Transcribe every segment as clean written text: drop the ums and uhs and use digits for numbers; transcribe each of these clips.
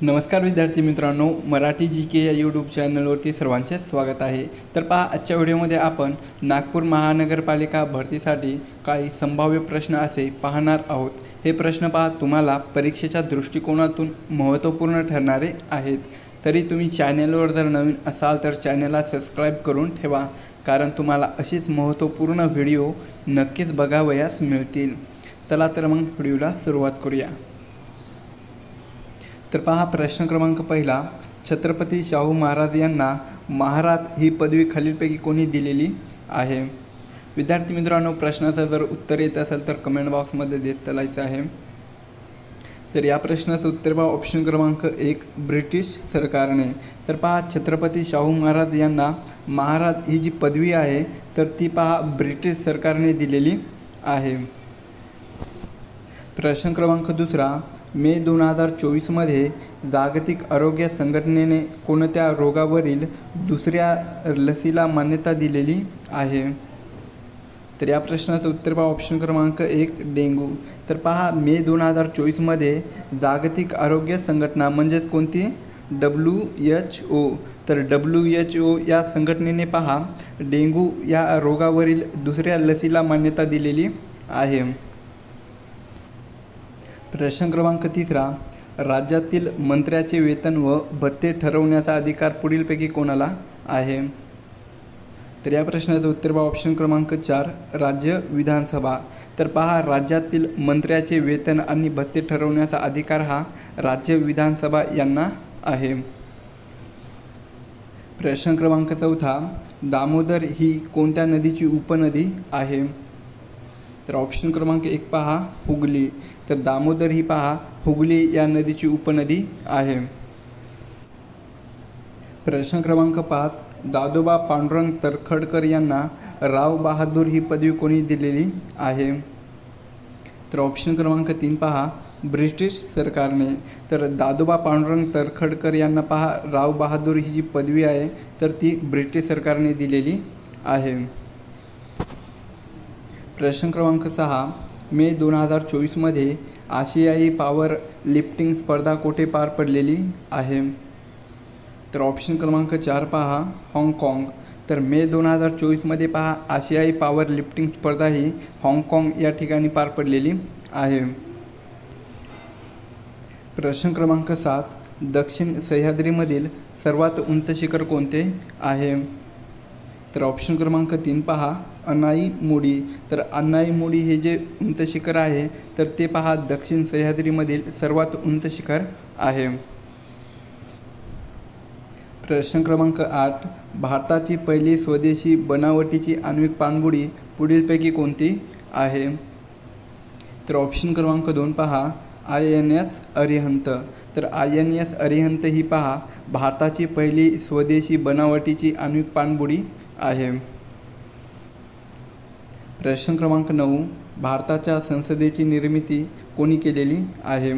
नमस्कार विद्यार्थी मित्रांनो, मराठी जी के या यूट्यूब चॅनलवरती सर्वांचे स्वागत आहे। तर पहा, आजच्या व्हिडिओमध्ये आपण नागपूर महानगरपालिका भरतीसाठी काही संभाव्य प्रश्न असे पाहणार आहोत। हे प्रश्न पहा, तुम्हाला परीक्षेच्या दृष्टिकोनातून महत्त्वपूर्ण ठरणारे आहेत। तरी तुम्ही चॅनलवर जर नवीन असाल तर चॅनलला सबस्क्राईब करून ठेवा, कारण तुम्हाला अशीच महत्त्वपूर्ण व्हिडिओ नक्कीच बघावयास मिळतील। चला तर मग व्हिडिओला सुरुवात करूया। तर पहा, प्रश्न क्रमांक पहिला, छत्रपती शाहू महाराज यांना महाराज ही पदवी खालीलपैकी कोणी दिलेली आहे? विद्यार्थी मित्रांनो, प्रश्नाचं जर उत्तर येत असेल तर कमेंट बॉक्समध्ये देत चालायचं आहे। तर या प्रश्नाचं उत्तर पहा, ऑप्शन क्रमांक 1 ब्रिटिश सरकारने। तर पहा, छत्रपती शाहू महाराज यांना महाराज ही जी पदवी आहे तर ती पहा ब्रिटिश सरकारने दिलेली आहे। प्रश्न क्रमांक दुसरा, मे 2024मध्ये जागतिक आरोग्य संघटनेने कोणत्या रोगावरील दुसऱ्या लसीला मान्यता दिलेली आहे? तर या प्रश्नाचं उत्तर पहा, ऑप्शन क्रमांक 1 डेंग्यू। तर पहा, मे 2024मध्ये जागतिक आरोग्य संघटना म्हणजेच कोणती? WHO। तर WHO या संघटनेने पहा डेंग्यू या रोगावरील दुसऱ्या लसीला मान्यता दिलेली आहे। प्रश्न क्रमांक तिसरा, राज्यातील मंत्र्याचे वेतन व भत्ते ठरवण्याचा अधिकार पुढीलपैकी कोणाला आहे? तर या प्रश्नाचं उत्तर पहा, ऑप्शन क्रमांक 4 राज्य विधानसभा। तर पहा, राज्यातील मंत्र्याचे वेतन आणि भत्ते ठरवण्याचा अधिकार हा राज्य विधानसभा यांना आहे। प्रश्न क्रमांक चौथा, दामोदर ही कोणत्या नदीची उपनदी आहे? तर ऑप्शन क्रमांक 1 पहा हुगली। तर दामोदर ही पहा हुगली या नदीची उपनदी आहे। प्रश्न क्रमांक 5, दादोबा पांडुरंग तरखडकर यांना राव बहादूर ही पदवी कोणी दिलेली आहे? तर ऑप्शन क्रमांक 3 पहा ब्रिटिश सरकारने। तर दादोबा पांडुरंग तरखडकर यांना पहा राव बहादूर ही जी पदवी आहे तर ती ब्रिटिश सरकारने दिलेली आहे। प्रश्न क्रमांक 6, मे 2024मध्ये आशियाई पॉवर लिफ्टिंग स्पर्धा कोठे पार पडलेली आहे? तर ऑप्शन क्रमांक 4 पहा हाँगकाँग। तर मे 2024मध्ये पहा आशियाई पॉवर लिफ्टिंग स्पर्धा ही हाँगकाँग या ठिकाणी पार पडलेली आहे। प्रश्न क्रमांक 7, दक्षिण सह्याद्रीमधील सर्वात उंच शिखर कोणते आहे? तर ऑप्शन क्रमांक 3 पहा अनाईमुडी। तर अनाईमुडी हे जे उंच शिखर आहे तर ते पहा दक्षिण सह्याद्रीमधील सर्वात उंच शिखर आहे। प्रश्न क्रमांक 8, भारताची पहिली स्वदेशी बनावटीची आण्विक पाणबुडी पुढीलपैकी कोणती आहे? तर ऑप्शन क्रमांक 2 पहा INS अरिहंत। तर INS अरिहंत ही पहा भारताची पहिली स्वदेशी बनावटीची आण्विक पाणबुडी आहे। प्रश्न क्रमांक 9, भारताच्या संसदेची निर्मिती कोणी केलेली आहे?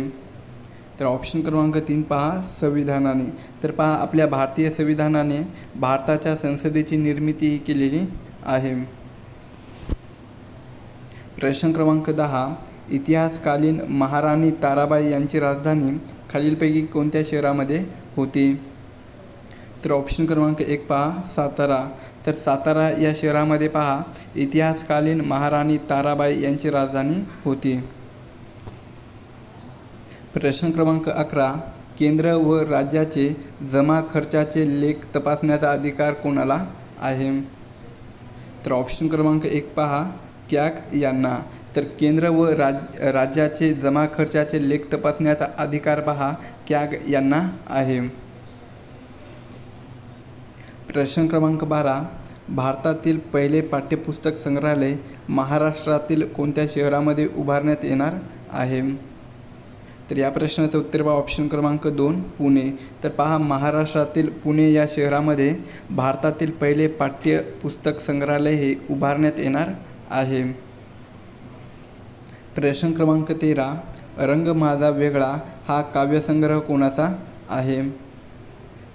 तर ऑप्शन क्रमांक 3 पहा संविधानाने। तर पहा आपल्या भारतीय संविधानाने भारताच्या संसदेची निर्मिती केलेली आहे। प्रश्न क्रमांक 10, इतिहासकालीन महाराणी ताराबाई यांची राजधानी खालीलपैकी कोणत्या शहरामध्ये होती? तर ऑप्शन क्रमांक 1 पहा सातारा। तर सातारा या शहरामध्ये पहा इतिहासकालीन महाराणी ताराबाई यांची राजधानी होती। प्रश्न क्रमांक 11, केंद्र व राज्याचे जमा खर्चाचे लेख तपासण्याचा अधिकार कोणाला आहे? तर ऑप्शन क्रमांक 1 पहा कॅग यांना। तर केंद्र व राज्याचे जमा खर्चाचे लेख तपासण्याचा अधिकार पहा कॅग यांना आहे। प्रश्न क्रमांक 12, भारतातील पहिले पाठ्यपुस्तक संग्रहालय महाराष्ट्रातील कोणत्या शहरामध्ये उभारण्यात येणार आहे? तर या प्रश्नाचं उत्तर पहा ऑप्शन क्रमांक 2 पुणे। तर पहा महाराष्ट्रातील पुणे या शहरामध्ये भारतातील पहिले पाठ्यपुस्तक संग्रहालय हे उभारण्यात येणार आहे। प्रश्न क्रमांक 13, रंग माझा वेगळा हा काव्यसंग्रह कोणाचा आहे?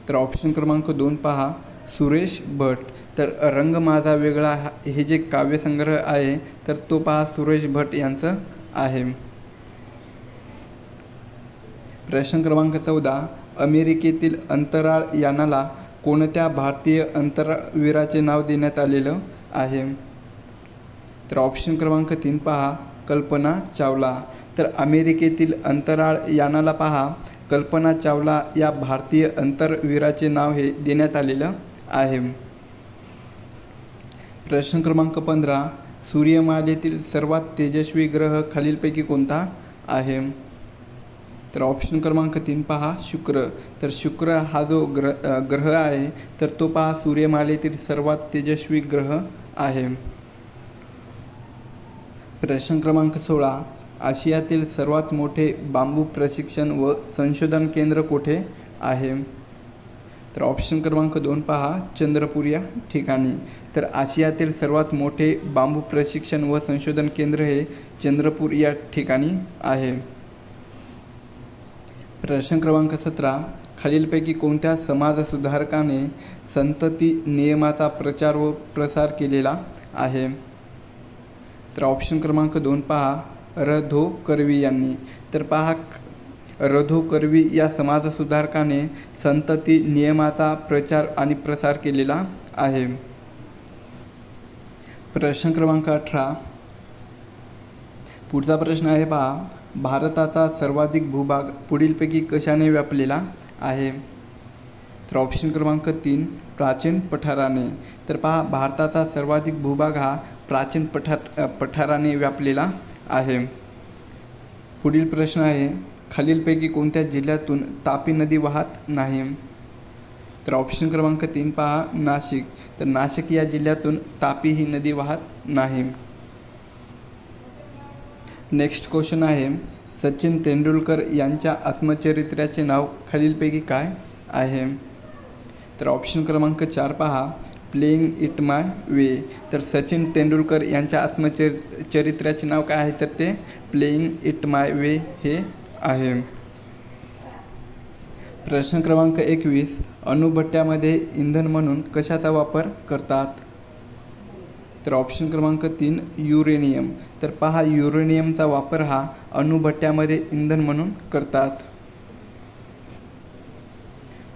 तर ऑप्शन क्रमांक 2 पहा सुरेश भट। तर रंग माझा वेगळा हे जे काव्यसंग्रह आहे तर तो पहा सुरेश भट यांचं आहे। प्रश्न क्रमांक 14, अमेरिकेतील अंतराळ यानाला कोणत्या भारतीय अंतराळवीराचे नाव देण्यात आलेलं आहे? तर ऑप्शन क्रमांक 3 पहा, कल्पना चावला. तर अमेरिकेतील अंतराळ यानाला पहा कल्पना चावला या भारतीय अंतराळवीराचे नाव हे देण्यात आलेलं आहे. प्रश्न क्रमांक 15, सूर्यमालेतील सर्वात तेजस्वी ग्रह खालीलपैकी कोणता आहे? तर ऑप्शन क्रमांक 3 पहा, शुक्र. तर शुक्र हा जो ग्रह आहे तर तो पहा सूर्यमालेतील सर्वात तेजस्वी ग्रह आहे. प्रश्न क्रमांक 16, आशियातील सर्वात मोठे बांबू प्रशिक्षण व संशोधन केंद्र कोठे आहे? तर ऑप्शन क्रमांक 2 पहा, चंद्रपूर या ठिकाणी. तर आशियातील सर्वात मोठे बांबू प्रशिक्षण व संशोधन केंद्र हे चंद्रपूर या ठिकाणी आहे. प्रश्न क्रमांक 17, खालीलपैकी कोणत्या समाजसुधारकाने संतती नियमाचा प्रचार व प्रसार केलेला आहे? तर ऑप्शन क्रमांक 2 पहा, र. धो. कर्वी यांनी. तर पहा र. धो. कर्वी या समाजसुधारकाने संतती नियमाचा प्रचार आणि प्रसार केलेला आहे. प्रश्न क्रमांक 18, पुढचा प्रश्न आहे पहा, भारताचा सर्वाधिक भूभाग पुढीलपैकी कशाने व्यापलेला आहे? तर ऑप्शन क्रमांक 3 प्राचीन पठाराने. तर पहा भारताचा सर्वाधिक भूभाग हा प्राचीन पठाराने व्यापलेला आहे. पुढील प्रश्न आहे, खालीलपैकी कोणत्या जिल्ह्यातून तापी नदी वाहत नाही? तर ऑप्शन क्रमांक 3 पहा, नाशिक. तर नाशिक या जिल्ह्यातून तापी ही नदी वाहत नाही. नेक्स्ट क्वेश्चन आहे, सचिन तेंडुलकर यांच्या आत्मचरित्राचे नाव खालीलपैकी काय आहे? तर ऑप्शन क्रमांक 4 पहा, प्लेइंग इट माय वे. तर सचिन तेंडुलकर यांच्या आत्मचरित्राचे नाव काय आहे? तर ते प्लेइंग इट माय वे हे आहे. प्रश्न क्रमांक 21, अणुभट्ट्यामध्ये इंधन म्हणून कशाचा वापर करतात? तर ऑप्शन क्रमांक 3 युरेनियम. तर पहा युरेनियमचा वापर हा अणुभट्ट्यामध्ये इंधन म्हणून करतात.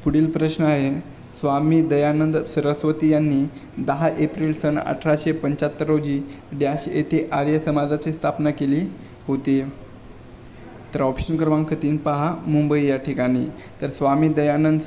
पुढील प्रश्न आहे, स्वामी दयानंद सरस्वती यांनी 10 एप्रिल सन 1875 रोजी डॅश येथे आर्य समाजाची स्थापना केली होती? तर ऑप्शन क्रमांक 3 पहा, मुंबई या ठिकाणी. तर स्वामी दयानंद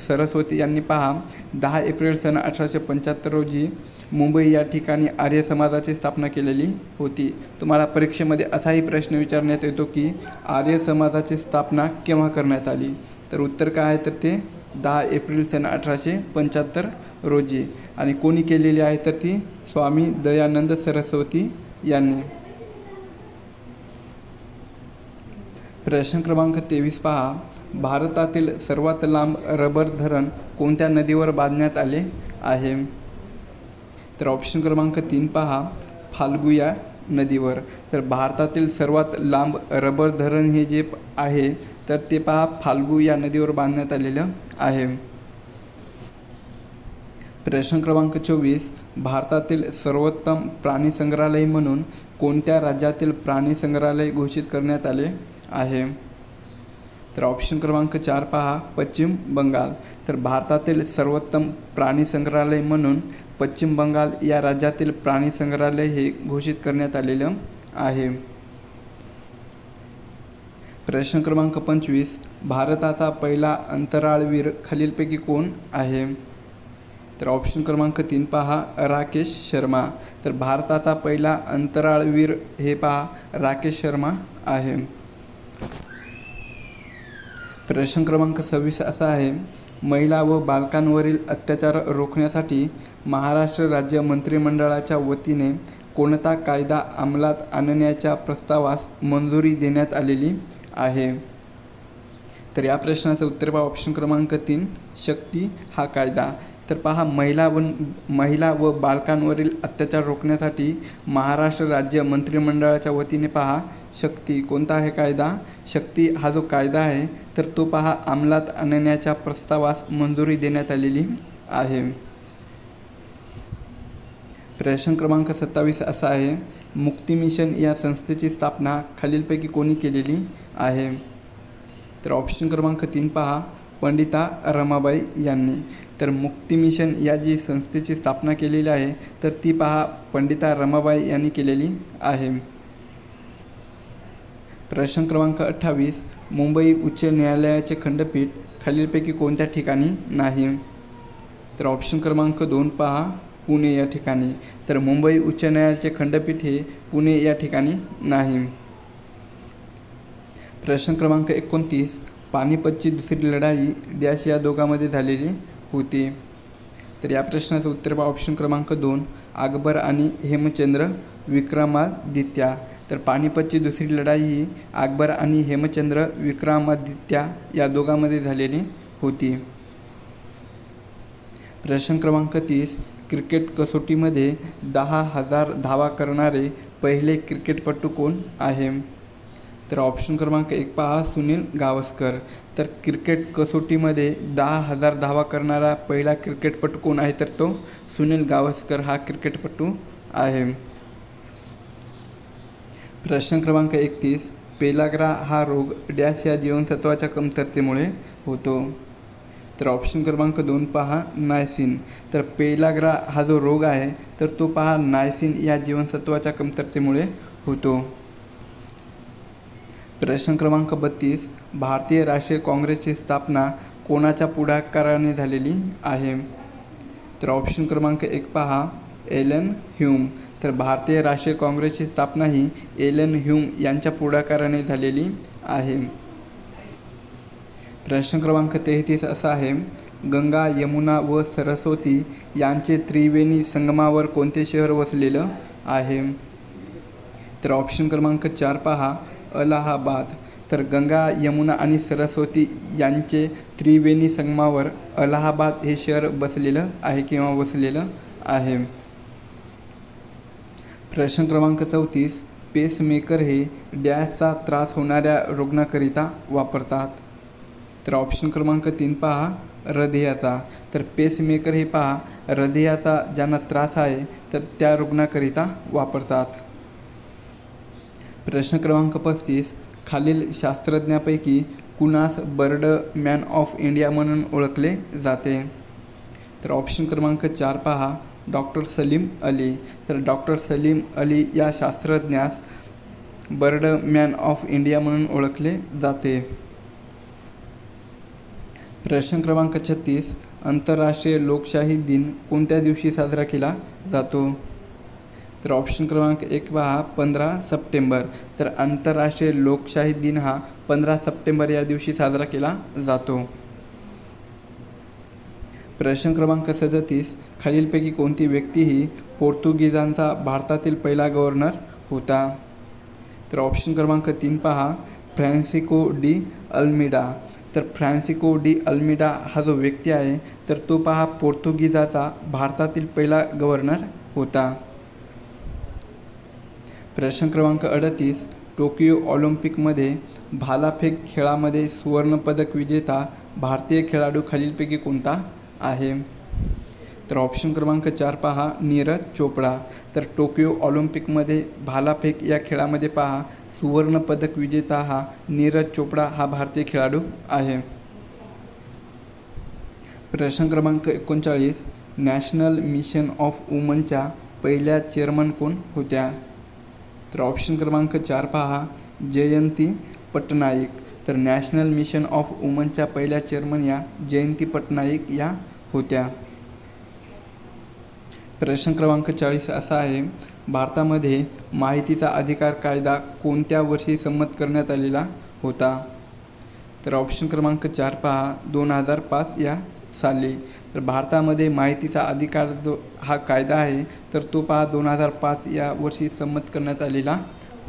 सरस्वती यांनी पहा 10 एप्रिल सन 1875 रोजी मुंबई या ठिकाणी आर्य समाजाची स्थापना केलेली होती. तुम्हाला परीक्षेमध्ये असाही प्रश्न विचारण्यात येतो की आर्य समाजाची स्थापना केव्हा करण्यात आली? तर उत्तर काय आहे? तर ते 10 एप्रिल सन 1875 रोजी. आणि कोणी केलेली आहे? तर ती स्वामी दयानंद सरस्वती यांनी. प्रश्न क्रमांक 23 पहा, भारतातील सर्वात लांब रबर धरण कोणत्या नदीवर बांधण्यात आले आहे? तर ऑप्शन क्रमांक 3 पहा, फाल्गु या नदीवर. तर भारतातील सर्वात लांब रबर धरण हे जे आहे तर ते पहा फाल्गु या नदीवर बांधण्यात आलेलं आहे. प्रश्न क्रमांक 24, भारतातील सर्वोत्तम प्राणी संग्रहालय म्हणून कोणत्या राज्यातील प्राणी संग्रहालय घोषित करण्यात आले आहे? तर ऑप्शन क्रमांक 4 पहा, पश्चिम बंगाल. तर भारतातील सर्वोत्तम प्राणी संग्रहालय म्हणून पश्चिम बंगाल या राज्यातील प्राणी संग्रहालय हे घोषित करण्यात आलेलं आहे. प्रश्न क्रमांक 25, भारताचा पहिला अंतराळवीर खालीलपैकी कोण आहे? तर ऑप्शन क्रमांक 3 पहा, राकेश शर्मा. तर भारताचा पहिला अंतराळवीर हे पहा राकेश शर्मा आहे. प्रश्न क्रमांक 26 असा आहे, महिला व बालकांवरील अत्याचार रोखण्यासाठी महाराष्ट्र राज्य मंत्रिमंडळाच्या वतीने कोणता कायदा अंमलात आणण्याच्या प्रस्तावास मंजुरी देण्यात आलेली आहे? तर या प्रश्नाचं उत्तर पहा ऑप्शन क्रमांक 3 शक्ती हा कायदा. तर पहा महिला व बालकांवरील अत्याचार रोखण्यासाठी महाराष्ट्र राज्य मंत्रिमंडळाच्या वतीने पहा शक्ती कोणता आहे कायदा? शक्ती हा जो कायदा आहे तर तो पहा अंमलात आणण्याच्या प्रस्तावास मंजुरी देण्यात आलेली आहे. प्रश्न क्रमांक 27 असा आहे, मुक्ती मिशन या संस्थेची स्थापना खालीलपैकी कोणी केलेली आहे? तर ऑप्शन क्रमांक 3 पहा, पंडिता रमाबाई यांनी. तर मुक्ती मिशन या जी संस्थेची स्थापना केलेली आहे तर ती पहा पंडिता रमाबाई यांनी केलेली आहे. प्रश्न क्रमांक 28, मुंबई उच्च न्यायालयाचे खंडपीठ खालीलपैकी कोणत्या ठिकाणी नाही? तर ऑप्शन क्रमांक 2 पहा, पुणे या ठिकाणी. तर मुंबई उच्च न्यायालयाचे खंडपीठ हे पुणे या ठिकाणी नाही. प्रश्न क्रमांक 29, पानिपतची दुसरी लढाई डॅश या दोघांमध्ये झालेली होती? तर या प्रश्नाचं उत्तर पहा ऑप्शन क्रमांक 2, अकबर आणि हेमचंद्र विक्रमादित्य. तर पानिपतची दुसरी लढाई ही अकबर आणि हेमचंद्र विक्रमादित्य या दोघांमध्ये झालेली होती. प्रश्न क्रमांक 30, क्रिकेट कसोटीमध्ये 10,000 धावा करणारे पहिले क्रिकेटपटू कोण आहे? तर ऑप्शन क्रमांक 1 पहा, सुनील गावस्कर. तर क्रिकेट कसोटीमध्ये 10,000 धावा करणारा पहिला क्रिकेटपटू कोण आहे? तर तो सुनील गावस्कर हा क्रिकेटपटू आहे. प्रश्न क्रमांक 31, पेलाग्रा हा रोग डॅश या जीवनसत्वाच्या कमतरतेमुळे होतो? तर ऑप्शन क्रमांक 2 पहा, नायसिन. तर पेलाग्रा हा जो रोग आहे तर तो पहा नायसिन या जीवनसत्वाच्या कमतरतेमुळे होतो. प्रश्न क्रमांक 32, भारतीय राष्ट्रीय काँग्रेसची स्थापना कोणाच्या पुढाकाराने झालेली आहे? तर ऑप्शन क्रमांक 1 पहा, एलन ह्यूम. तर भारतीय राष्ट्रीय काँग्रेसची स्थापना ही एलन ह्यूम यांच्या पुढाकाराने झालेली आहे. प्रश्न क्रमांक 33 असा आहे, गंगा, यमुना व सरस्वती यांचे त्रिवेणी संगमावर कोणते शहर वसलेलं आहे? तर ऑप्शन क्रमांक 4 पहा, अलाहाबाद. तर गंगा, यमुना आणि सरस्वती यांचे त्रिवेणी संगमावर अलाहाबाद हे शहर बसलेलं आहे किंवा वसलेलं आहे. प्रश्न क्रमांक 34, पेसमेकर हे डॅशचा त्रास होणाऱ्या रुग्णाकरिता वापरतात? तर ऑप्शन क्रमांक 3 पहा, हृदयाचा. तर पेसमेकर हे पहा हृदयाचा ज्यांना त्रास आहे तर त्या रुग्णाकरिता वापरतात. प्रश्न क्रमांक 35, खालील शास्त्रज्ञापैकी कुणास बर्ड मॅन ऑफ इंडिया म्हणून ओळखले जाते? तर ऑप्शन क्रमांक 4 पहा, डॉक्टर सलीम अली. तर डॉक्टर सलीम अली या शास्त्रज्ञास बर्ड मॅन ऑफ इंडिया म्हणून ओळखले जाते. प्रश्न क्रमांक 36, आंतरराष्ट्रीय लोकशाही दिन कोणत्या दिवशी साजरा केला जातो? तर ऑप्शन क्रमांक 1 पहा, 15 सप्टेंबर. तर आंतरराष्ट्रीय लोकशाही दिन हा 15 सप्टेंबर या दिवशी साजरा केला जातो. प्रश्न क्रमांक 37, खालीलपैकी कोणती व्यक्ती ही पोर्तुगीजांचा भारतातील पहिला गव्हर्नर होता? तर ऑप्शन क्रमांक 3 पहा, फ्रान्सिस्को डी अल्मीडा. तर फ्रान्सिस्को डी अल्मीडा हा जो व्यक्ती आहे तर तो पहा पोर्तुगीजाचा भारतातील पहिला गव्हर्नर होता. प्रश्न क्रमांक 38, टोकियो ऑलिम्पिकमध्ये भालाफेक खेळामध्ये सुवर्णपदक विजेता भारतीय खेळाडू खालीलपैकी कोणता आहे? तर ऑप्शन क्रमांक 4 पहा, नीरज चोपडा. तर टोकियो ऑलिम्पिकमध्ये भालाफेक या खेळामध्ये पहा सुवर्णपदक विजेता हा नीरज चोपडा हा भारतीय खेळाडू आहे. प्रश्न क्रमांक 39, नॅशनल मिशन ऑफ वुमनच्या पहिल्या चेअरमन कोण होत्या? तर ऑप्शन क्रमांक 4 पहा, जयंती पटनाईक. तर नॅशनल मिशन ऑफ वुमनच्या पहिल्या चेअरमन या जयंती पटनाईक या होत्या. प्रश्न क्रमांक 40 असा आहे, भारतामध्ये माहितीचा अधिकार कायदा कोणत्या वर्षी संमत करण्यात आलेला होता? तर ऑप्शन क्रमांक 4 पहा, 2005 या साली. तर भारतामध्ये माहितीचा अधिकार जो हा कायदा आहे तर तो पहा 2005 या वर्षी संमत करण्यात आलेला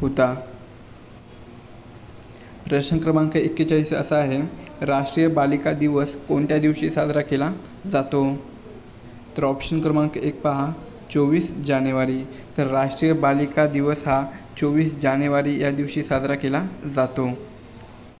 होता. प्रश्न क्रमांक 41 असा आहे, राष्ट्रीय बालिका दिवस कोणत्या दिवशी साजरा केला जातो? तर ऑप्शन क्रमांक 1 पहा, 24 जानेवारी. तर राष्ट्रीय बालिका दिवस हा 24 जानेवारी या दिवशी साजरा केला जातो.